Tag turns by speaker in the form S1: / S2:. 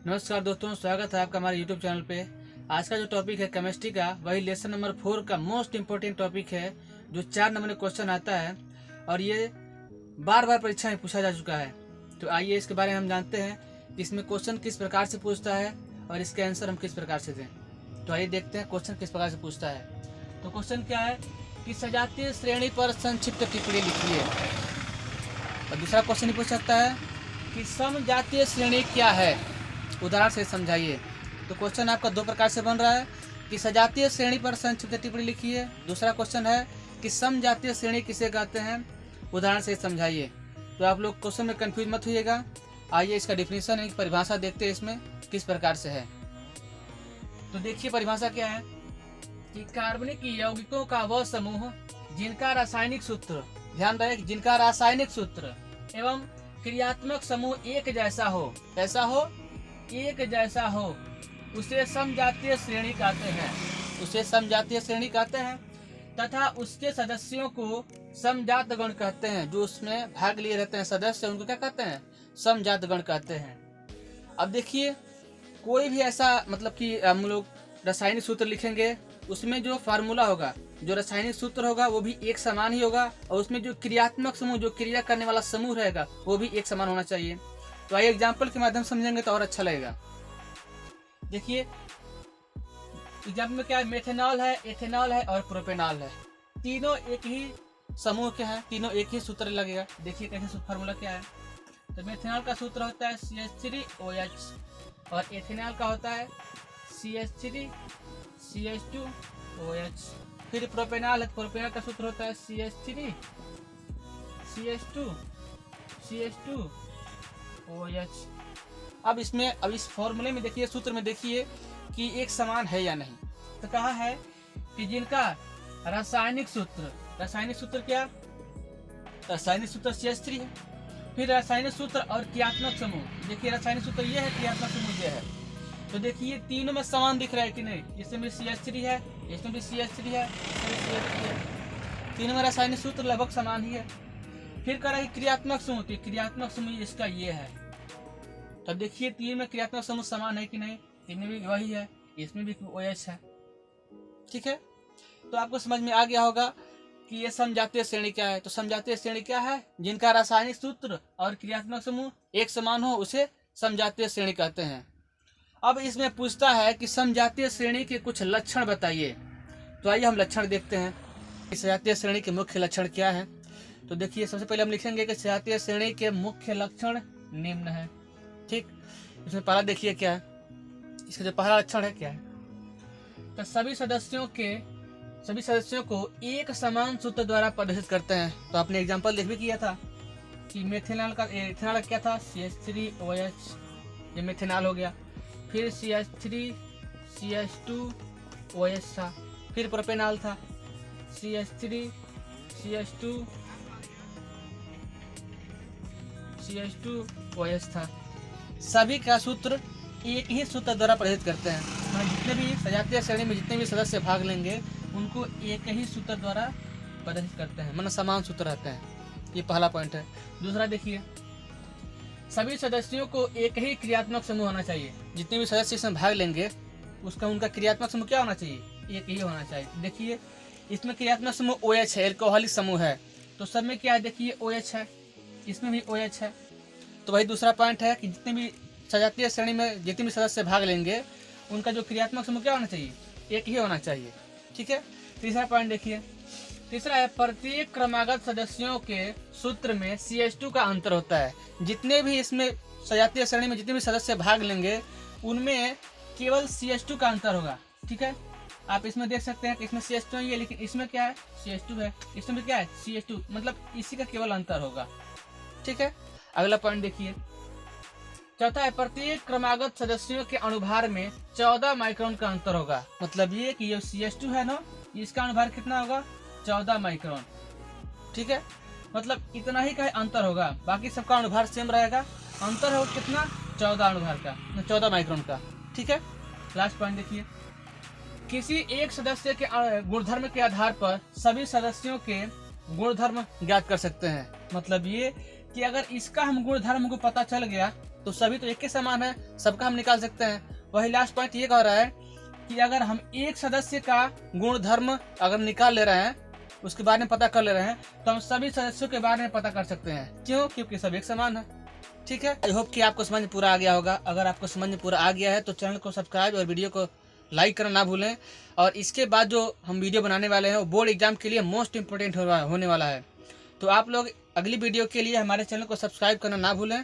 S1: नमस्कार दोस्तों, स्वागत है आपका हमारे यूट्यूब चैनल पे। आज का जो टॉपिक है केमिस्ट्री का, वही लेसन नंबर 4 का मोस्ट इम्पोर्टेंट टॉपिक है, जो 4 नंबर में क्वेश्चन आता है और ये बार बार परीक्षा में पूछा जा चुका है। तो आइए इसके बारे में हम जानते हैं कि इसमें क्वेश्चन किस प्रकार से पूछता है और इसके आंसर हम किस प्रकार से दें। तो आइए देखते हैं क्वेश्चन किस प्रकार से पूछता है। तो क्वेश्चन क्या है कि सजातीय श्रेणी पर संक्षिप्त टिप्पणी लिखिए। और दूसरा क्वेश्चन ही पूछ सकता है कि समजातीय श्रेणी क्या है, उदाहरण से समझाइए। तो क्वेश्चन आपका दो प्रकार से बन रहा है कि सजातीय श्रेणी पर संक्षिप्त टिप्पणी लिखिए। दूसरा क्वेश्चन है कि समजातीय श्रेणी किसे कहते हैं, उदाहरण से समझाइए। तो आप लोग क्वेश्चन में कंफ्यूज मत होइएगा। आइए इसका डिफिनीशन है, परिभाषा देखते हैं इसमें किस प्रकार से है। तो देखिए परिभाषा क्या है कि कार्बनिक यौगिकों का वह समूह जिनका रासायनिक सूत्र, ध्यान रहे कि जिनका रासायनिक सूत्र एवं क्रियात्मक समूह एक जैसा हो, कैसा हो, एक जैसा हो, उसे समजातीय श्रेणी कहते हैं, उसे समजातीय श्रेणी कहते हैं। तथा उसके सदस्यों को समजात गण कहते हैं। जो उसमें भाग लिए रहते हैं सदस्य, उनको क्या कहते हैं, समजात गण कहते हैं। अब देखिए कोई भी ऐसा मतलब कि हम लोग रासायनिक सूत्र लिखेंगे, उसमें जो फार्मूला होगा, जो रासायनिक सूत्र होगा वो भी एक समान ही होगा, और उसमें जो क्रियात्मक समूह, जो क्रिया करने वाला समूह रहेगा, वो भी एक समान होना चाहिए। तो आइए एग्जाम्पल के माध्यम से समझेंगे तो और अच्छा लगेगा। देखिए एग्जाम्पल में क्या है, मेथेनॉल है, एथेनॉल है और प्रोपेनॉल है। तीनों एक ही समूह के हैं, तीनों एक ही सूत्र लगेगा। देखिए कैसे फार्मूला क्या है। तो मेथेनॉल का सूत्र होता है CH3OH और एथेनॉल का होता है CH3CH2OH। फिर प्रोपेनॉल है, प्रोपेनॉल का सूत्र होता है CH3CH2OH। अब इस फॉर्मूले में देखिए, सूत्र में देखिए कि एक समान है या नहीं। तो कहा है कि जिनका रासायनिक सूत्र क्या, रासायनिक सूत्र CH3 है। फिर रासायनिक सूत्र और क्रियात्मक समूह, देखिए रासायनिक सूत्र ये है, क्रियात्मक समूह ये है। तो देखिए तीनों में समान दिख रहा है कि नहीं, इसमें भी CH3 है, इसमें भी CH3 है, इसमें भी CH3 है। तीनों में रासायनिक सूत्र लगभग समान ही है। फिर कह रहा है क्रियात्मक समूह, तो क्रियात्मक समूह इसका ये है। तब देखिए तीन में क्रियात्मक समूह समान है कि नहीं, तीन में भी वही है, इसमें भी OH है। ठीक है, तो आपको समझ में आ गया होगा कि ये समजातीय श्रेणी क्या है। तो समजातीय श्रेणी क्या है, जिनका रासायनिक सूत्र और क्रियात्मक समूह एक समान हो, उसे समजातीय श्रेणी कहते हैं। अब इसमें पूछता है कि समजातीय श्रेणी के कुछ लक्षण बताइए। तो आइए हम लक्षण देखते हैं कि सजातीय श्रेणी के मुख्य लक्षण क्या है। तो देखिए सबसे पहले हम लिखेंगे कि सजातीय श्रेणी के मुख्य लक्षण निम्न है। ठीक, इसमें पहला देखिए क्या है, इसका जो पहला लक्षण है क्या है, तो सभी सदस्यों को एक समान सूत्र द्वारा प्रदर्शित करते हैं। तो आपने एग्जांपल देख भी किया था कि मेथेनॉल का एथेनॉल क्या था, CH3OH, ये मेथेनॉल हो गया। फिर CH3CH2OH था। फिर प्रोपेनॉल था, CH3CH2OH था। सभी का सूत्र एक ही सूत्र द्वारा प्रदर्शित करते हैं। जितने भी सजातीय श्रेणी में जितने भी सदस्य भाग लेंगे, उनको एक ही सूत्र द्वारा प्रदर्शित करते हैं, मतलब समान सूत्र रहते हैं। ये पहला पॉइंट है। दूसरा देखिए, सभी सदस्यों को एक ही क्रियात्मक समूह होना चाहिए। जितने भी सदस्य इसमें भाग लेंगे, उनका क्रियात्मक समूह क्या होना चाहिए, एक ही होना चाहिए। देखिए इसमें क्रियात्मक समूह OH है, एल्कोहलिक समूह है। तो सब में क्या है, देखिए OH है, इसमें भी OH है। तो वही दूसरा पॉइंट है कि जितने भी सजातीय श्रेणी में जितने भी सदस्य भाग लेंगे, उनका जो क्रियात्मक समूह क्या होना चाहिए, एक ही होना चाहिए। ठीक है, तीसरा पॉइंट देखिए, तीसरा है प्रत्येक क्रमागत सदस्यों के सूत्र में CH2 का अंतर होता है। जितने भी इसमें सजातीय श्रेणी में जितने भी सदस्य भाग लेंगे, उनमें केवल CH2 का अंतर होगा। ठीक है, आप इसमें देख सकते हैं कि इसमें CH2 ही है, लेकिन इसमें क्या है, CH2 है, इसमें भी क्या है, CH2, मतलब इसी का केवल अंतर होगा। ठीक है, अगला पॉइंट देखिए, चौथा है प्रत्येक क्रमागत सदस्यों के अनुभार में 14 माइक्रोन का अंतर होगा। मतलब ये कि ये CH2 है ना, इसका अनुभार कितना होगा, 14 माइक्रोन। ठीक है, मतलब इतना ही का अंतर होगा, बाकी सबका अनुभार सेम रहेगा। अंतर होगा कितना, 14 अनुभार का, 14 माइक्रोन का। ठीक है, लास्ट पॉइंट देखिए, किसी एक सदस्य के गुणधर्म के आधार पर सभी सदस्यों के गुणधर्म ज्ञात कर सकते हैं। मतलब ये कि अगर इसका हम गुणधर्म को पता चल गया तो सभी तो एक ही समान है, सबका हम निकाल सकते हैं। वही लास्ट पॉइंट ये कह रहा है कि अगर हम एक सदस्य का गुण धर्म अगर निकाल ले रहे हैं, उसके बारे में पता कर ले रहे हैं, तो हम सभी सदस्यों के बारे में पता कर सकते हैं। क्यों? क्योंकि सब एक समान है। ठीक है, आई होप कि आपको समझ में पूरा आ गया होगा। अगर आपको समझ में पूरा आ गया है तो चैनल को सब्सक्राइब और वीडियो को लाइक करना ना भूलें। और इसके बाद जो हम वीडियो बनाने वाले हैं वो बोर्ड एग्जाम के लिए मोस्ट इंपोर्टेंट होने वाला है। तो आप लोग अगली वीडियो के लिए हमारे चैनल को सब्सक्राइब करना ना भूलें।